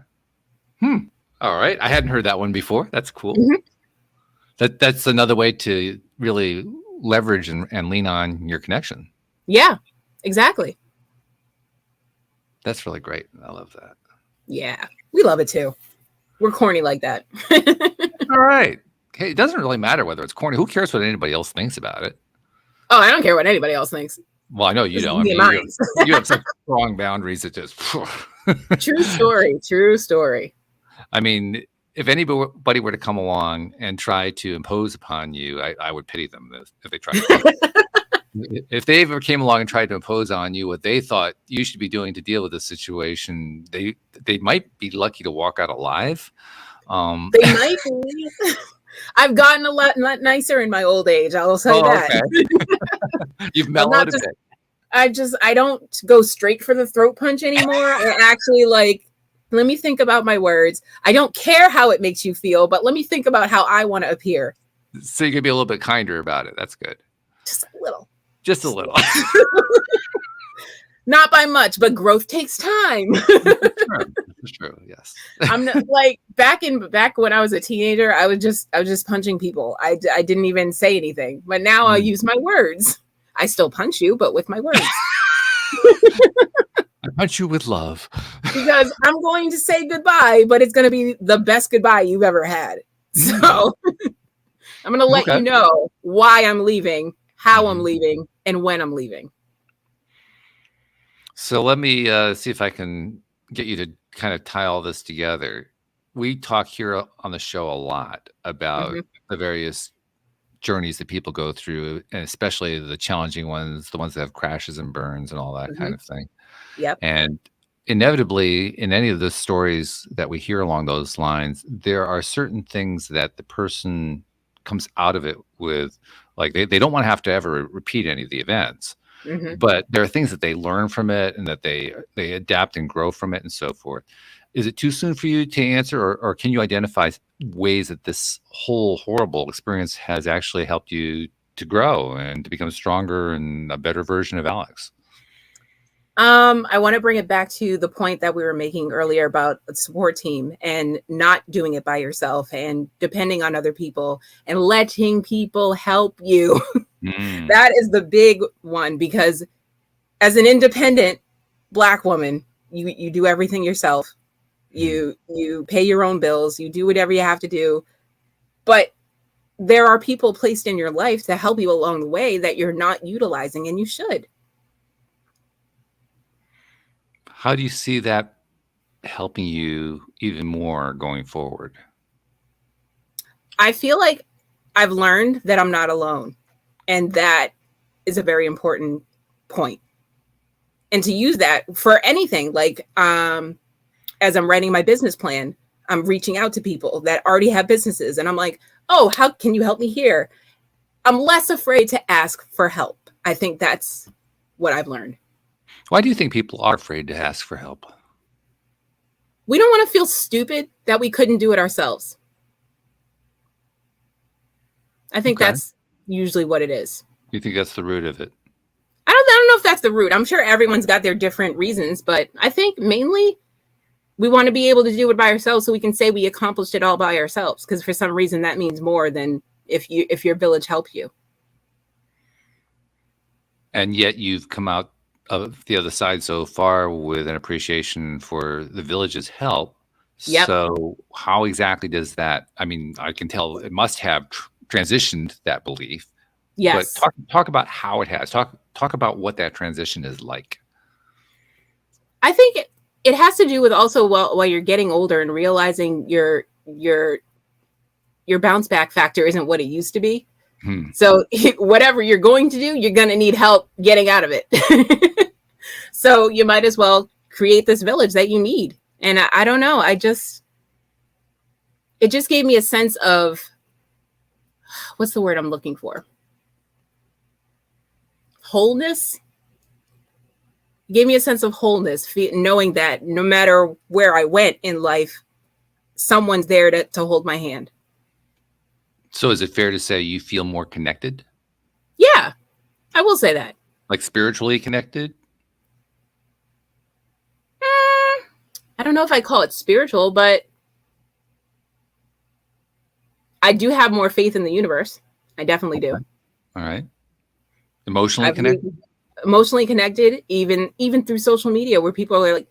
All right. I hadn't heard that one before. That's cool. Mm-hmm. That's another way to really leverage and lean on your connection. Yeah, exactly. That's really great. I love that. Yeah, we love it too. We're corny like that. All right. Okay, it doesn't really matter whether it's corny. Who cares what anybody else thinks about it? Oh, I don't care what anybody else thinks. Well, I know you don't. I mean, you have such strong boundaries that just... True story. True story. I mean, if anybody were to come along and try to impose upon you, I would pity them if they tried to. If they ever came along and tried to impose on you what they thought you should be doing to deal with this situation, they might be lucky to walk out alive. They might be. I've gotten a lot nicer in my old age. I'll tell you that. Okay. You've mellowed a bit. I don't go straight for the throat punch anymore. I actually let me think about my words. I don't care how it makes you feel, but let me think about how I want to appear. So you can be a little bit kinder about it. That's good. Just a little. Just a little. Not by much, but growth takes time. That's true. Yes. I'm not, back when I was a teenager, I was just punching people. I didn't even say anything. But now I use my words. I still punch you, but with my words. I punch you with love. Because I'm going to say goodbye, but it's going to be the best goodbye you've ever had. So I'm going to let you know why I'm leaving, how I'm leaving, and when I'm leaving. So let me see if I can get you to kind of tie all this together. We talk here on the show a lot about the various journeys that people go through, and especially the challenging ones, the ones that have crashes and burns and all that kind of thing. Yep. And inevitably, in any of the stories that we hear along those lines, there are certain things that the person comes out of it with, like they don't want to have to ever repeat any of the events. But there are things that they learn from it and that they adapt and grow from it and so forth. Is it too soon for you to answer, or can you identify ways that this whole horrible experience has actually helped you to grow and to become stronger and a better version of Alyx? I want to bring it back to the point that we were making earlier about a support team and not doing it by yourself and depending on other people and letting people help you. That is the big one, because as an independent Black woman, you do everything yourself. You pay your own bills. You do whatever you have to do. But there are people placed in your life to help you along the way that you're not utilizing, and you should. How do you see that helping you even more going forward? I feel like I've learned that I'm not alone. And that is a very important point. And to use that for anything, like as I'm writing my business plan, I'm reaching out to people that already have businesses. And I'm like, oh, how can you help me here? I'm less afraid to ask for help. I think that's what I've learned. Why do you think people are afraid to ask for help? We don't want to feel stupid that we couldn't do it ourselves. I think that's usually what it is. You think that's the root of it? I don't know if that's the root. I'm sure everyone's got their different reasons, but I think mainly we want to be able to do it by ourselves so we can say we accomplished it all by ourselves. Because for some reason that means more than if your village helped you. And yet you've come out of the other side so far with an appreciation for the village's help. Yep. So how exactly does that, I mean, I can tell it must have transitioned that belief. Yes. But talk about how it has. Talk about what that transition is like. I think it has to do with also while you're getting older and realizing your bounce back factor isn't what it used to be. So whatever you're going to do, you're going to need help getting out of it. So you might as well create this village that you need. And I don't know. It just gave me a sense of, what's the word I'm looking for? Wholeness. It gave me a sense of wholeness, knowing that no matter where I went in life, someone's there to hold my hand. So is it fair to say you feel more connected? Yeah, I will say that. Like spiritually connected? I don't know if I call it spiritual, but I do have more faith in the universe. I definitely do. All right. Emotionally connected? Emotionally connected, even through social media where people are like,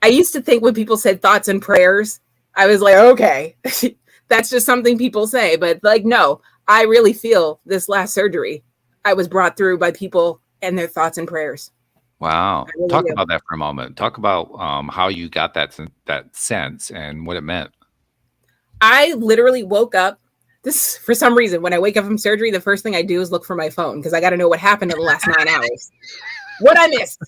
I used to think when people said thoughts and prayers, I was like, okay, that's just something people say. But like, no, I really feel this last surgery, I was brought through by people and their thoughts and prayers. Wow. Really Talk do. about that for a moment. Talk about how you got that sense and what it meant. I literally woke up. This, for some reason, when I wake up from surgery, the first thing I do is look for my phone because I got to know what happened in the last 9 hours. What I missed.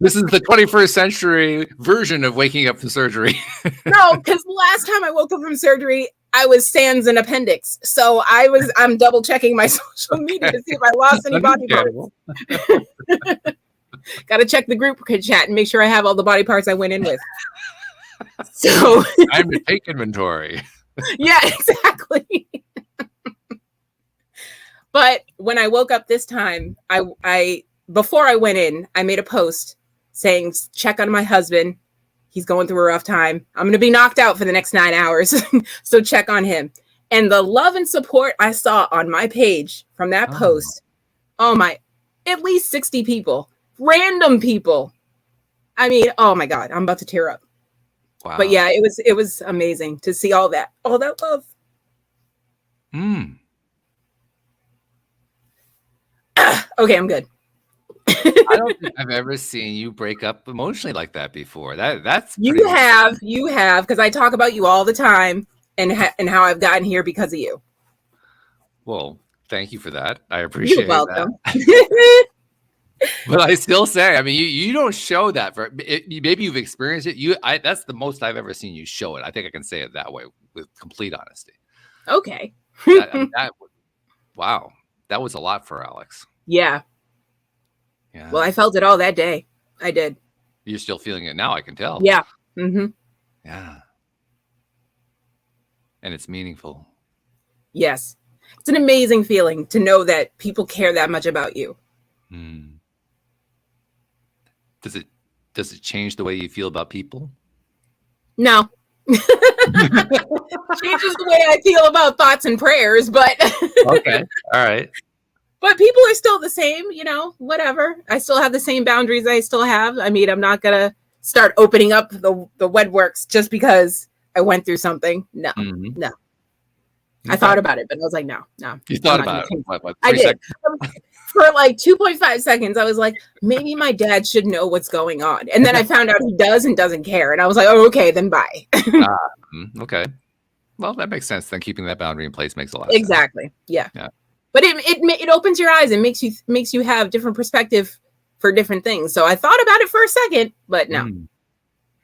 This is the 21st century version of waking up from surgery. No, because the last time I woke up from surgery, I was sans an appendix. So I'm double checking my social media to see if I lost any body parts. Got to check the group chat and make sure I have all the body parts I went in with. So time to take inventory. Yeah, exactly. But when I woke up this time, I before I went in, I made a post saying, check on my husband. He's going through a rough time. I'm going to be knocked out for the next 9 hours. So check on him. And the love and support I saw on my page from that post, at least 60 people, random people. I mean, oh my God, I'm about to tear up. Wow. But yeah, it was amazing to see all that love. Okay, I'm good. I don't think I've ever seen you break up emotionally like that before. That's you have because I talk about you all the time and how I've gotten here because of you. Well, thank you for that. I appreciate You're welcome. that. But I still say, I mean, you don't show that for it. Maybe you've experienced it. That's the most I've ever seen you show it. I think I can say it that way with complete honesty. Okay. Wow, that was a lot for Alyx. Yeah. Yeah. Well, I felt it all that day. I did. You're still feeling it now, I can tell. Yeah. Yeah. And it's meaningful. Yes. It's an amazing feeling to know that people care that much about you. Does it change the way you feel about people? No. Changes the way I feel about thoughts and prayers, but okay. All right. But people are still the same, whatever. I still have the same boundaries I still have. I mean, I'm not going to start opening up the wed works just because I went through something. No, no. Okay. I thought about it, but I was like, no. You thought about it? What, I did. For like 2.5 seconds, I was like, maybe my dad should know what's going on. And then I found out he does and doesn't care. And I was like, oh, okay, then bye. Okay. Well, that makes sense. Then keeping that boundary in place makes a lot of Exactly. sense. Yeah. Yeah. But it opens your eyes and makes you have different perspective for different things. So I thought about it for a second, but no.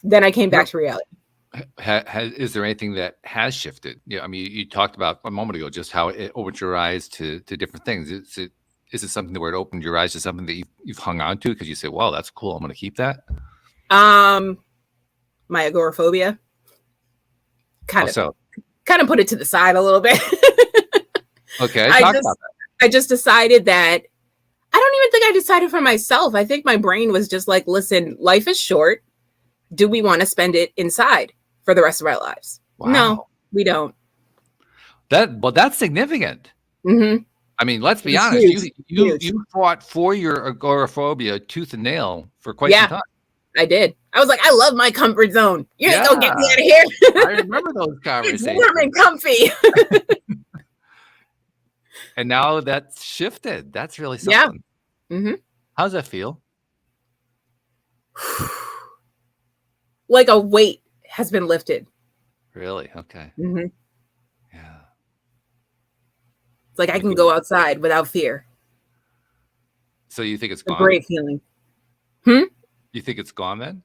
Then I came back to reality. Is there anything that has shifted? Yeah, I mean, you talked about a moment ago just how it opened your eyes to different things. Is it something where it opened your eyes to something that you've hung on to because you say, "Well, that's cool. I'm going to keep that." My agoraphobia. Kind of put it to the side a little bit. Okay, talk about that. I just decided that I don't even think I decided for myself. I think my brain was just like, listen, life is short. Do we want to spend it inside for the rest of our lives? Wow. No, we don't. That's significant. Mm-hmm. I mean, let's be honest. You fought for your agoraphobia tooth and nail for quite some time. I did. I was like, I love my comfort zone. You ain't gonna get me out of here. I remember those conversations. It's warm and comfy. And now that's shifted. That's really something. Yeah. Mm-hmm. How does that feel? Like a weight has been lifted. Really? Okay. Mm-hmm. Yeah. It's like I can go outside without fear. So you think it's gone? A great feeling. You think it's gone then?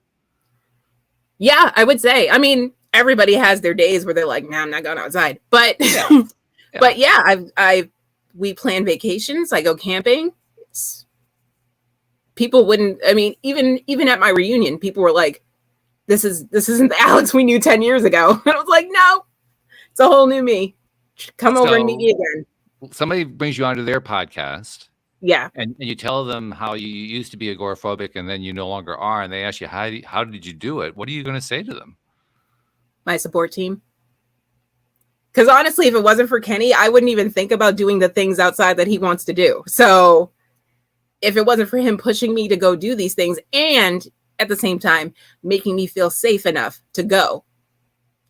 Yeah, I would say. I mean, everybody has their days where they're like, "Nah, I'm not going outside." But, but yeah, we plan vacations. I go camping. People wouldn't. I mean, even at my reunion, people were like, "This isn't the Alyx we knew 10 years ago." And I was like, "No, it's a whole new me. Come over and meet me again." Somebody brings you onto their podcast. Yeah. And you tell them how you used to be agoraphobic and then you no longer are. And they ask you, how did you do it? What are you going to say to them? My support team. Because honestly, if it wasn't for Kenny, I wouldn't even think about doing the things outside that he wants to do. So if it wasn't for him pushing me to go do these things and at the same time making me feel safe enough to go,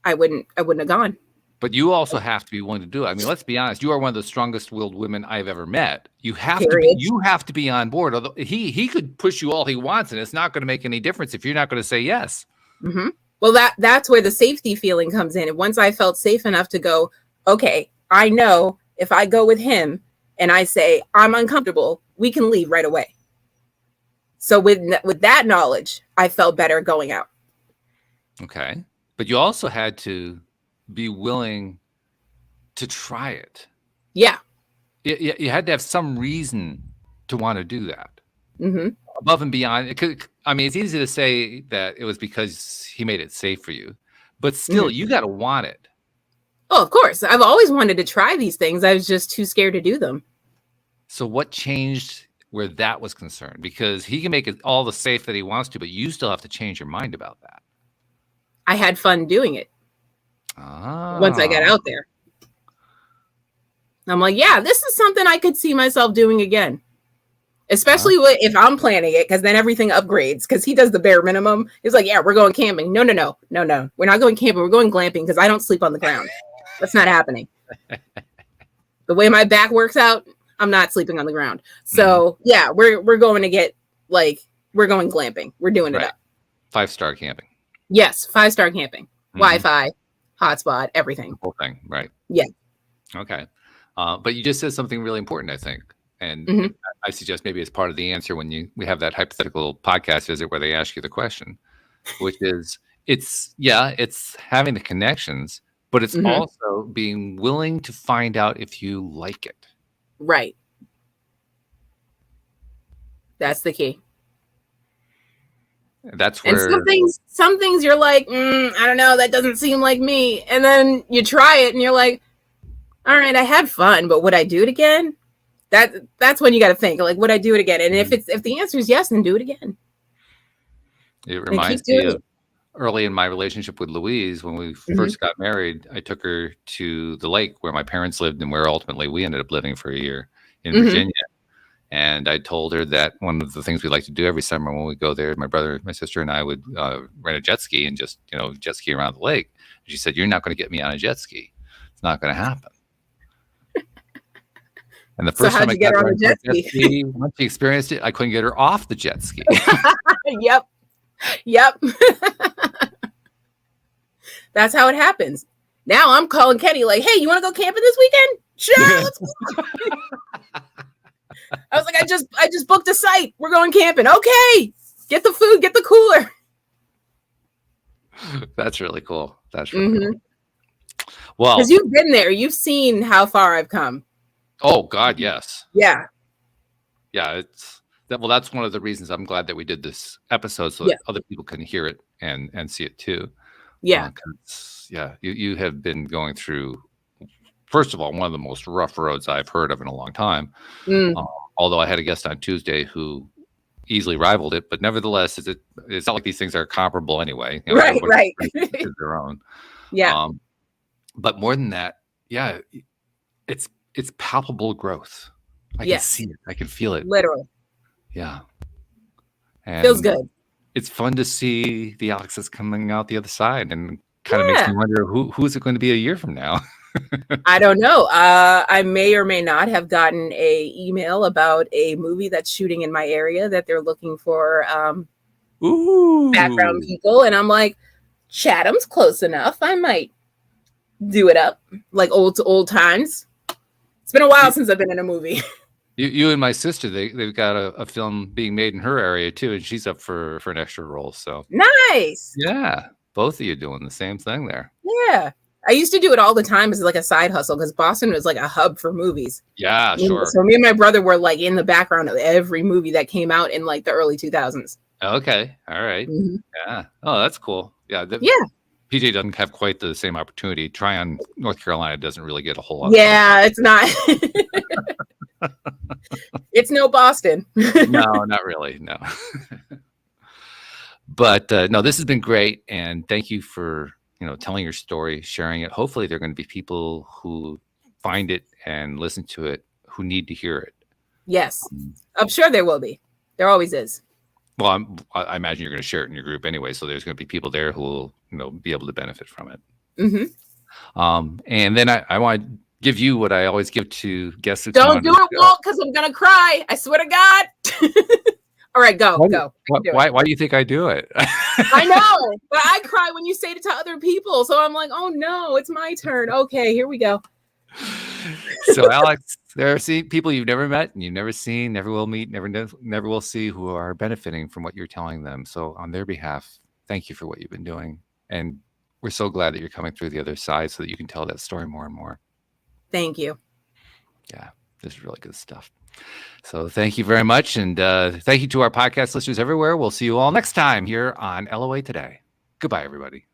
I wouldn't have gone. But you also have to be willing to do it. I mean, let's be honest. You are one of the strongest-willed women I've ever met. You have to be on board. Although he could push you all he wants, and it's not going to make any difference if you're not going to say yes. Mm-hmm. Well, that's where the safety feeling comes in. And once I felt safe enough to go, okay, I know if I go with him and I say I'm uncomfortable, we can leave right away. So with that knowledge, I felt better going out. Okay, but you also had to be willing to try it. Yeah. You had to have some reason to want to do that. Mm-hmm. Above and beyond. I mean, it's easy to say that it was because he made it safe for you, but still, you got to want it. Oh, of course. I've always wanted to try these things. I was just too scared to do them. So what changed where that was concerned? Because he can make it all the safe that he wants to, but you still have to change your mind about that. I had fun doing it. Once I got out there, I'm like, yeah, this is something I could see myself doing again, especially if I'm planning it, because then everything upgrades because he does the bare minimum. He's like, yeah, we're going camping. No, we're not going camping. We're going glamping because I don't sleep on the ground. That's not happening. The way my back works out, I'm not sleeping on the ground. So yeah, we're going to get we're going glamping. We're doing it up. 5-star camping. Yes, 5-star camping. Wi-Fi. Hotspot, everything. The whole thing, right? Yeah. Okay. But you just said something really important, I think. And I suggest maybe as part of the answer when we have that hypothetical podcast visit where they ask you the question, which is it's having the connections, but it's also being willing to find out if you like it. Right. That's the key. That's where some things you're like, I don't know, that doesn't seem like me. And then you try it and you're like, all right, I had fun, but would I do it again? That's when you got to think, like, would I do it again? And if the answer is yes, then do it again. It reminds me of early in my relationship with Louise, when we first got married, I took her to the lake where my parents lived and where ultimately we ended up living for a year in Virginia. And I told her that one of the things we like to do every summer when we go there, my brother, my sister, and I would rent a jet ski and just, jet ski around the lake. And she said, "You're not going to get me on a jet ski. It's not going to happen." And the first time I got her on the jet ski, once she experienced it, I couldn't get her off the jet ski. Yep. That's how it happens. Now I'm calling Kenny like, hey, you want to go camping this weekend? Sure, let's go. I was like, I just booked a site. We're going camping. Okay. Get the food, get the cooler. That's really cool. That's really cool. Well, because you've been there, you've seen how far I've come. Oh God, yes. Yeah. Yeah, that's one of the reasons I'm glad that we did this episode so that other people can hear it and see it too. Yeah. You have been going through, first of all, one of the most rough roads I've heard of in a long time. Although I had a guest on Tuesday who easily rivaled it, but nevertheless, it's not like these things are comparable anyway. You know, right. Their own. Yeah. But more than that, yeah, it's palpable growth. I can see it. I can feel it. Literally. Yeah. And feels good. It's fun to see the Alyxes coming out the other side, and kind of makes me wonder who's it going to be a year from now. I don't know. I may or may not have gotten a email about a movie that's shooting in my area that they're looking for background people, and I'm like, Chatham's close enough. I might do it up like old times. It's been a while since I've been in a movie. You and my sister, they've got a film being made in her area too, and she's up for an extra role. So nice. Yeah, both of you doing the same thing there. Yeah, I used to do it all the time as like a side hustle because Boston was like a hub for movies. Yeah, sure. So me and my brother were like in the background of every movie that came out in like the early 2000s. Okay, all right. Yeah. Oh, that's cool. Yeah. PJ doesn't have quite the same opportunity. Tryon, North Carolina doesn't really get a whole lot. Yeah, it's not. It's no Boston. No, not really. No. But no, this has been great, and thank you for telling your story, sharing it. Hopefully, there are going to be people who find it and listen to it who need to hear it. Yes, I'm sure there will be. There always is. Well, I imagine you're going to share it in your group anyway, so there's going to be people there who will be able to benefit from it. And then I want to give you what I always give to guests. Don't do it, Walt, because I'm gonna cry. I swear to God. All right, go. Why do you think I do it? I know, but I cry when you say it to other people. So I'm like, oh no, it's my turn. Okay, here we go. So Alyx, there are people you've never met and you've never seen, never will meet, never will see, who are benefiting from what you're telling them. So on their behalf, thank you for what you've been doing. And we're so glad that you're coming through the other side so that you can tell that story more and more. Thank you. Yeah, this is really good stuff. So thank you very much. And thank you to our podcast listeners everywhere. We'll see you all next time here on LOA Today. Goodbye, everybody.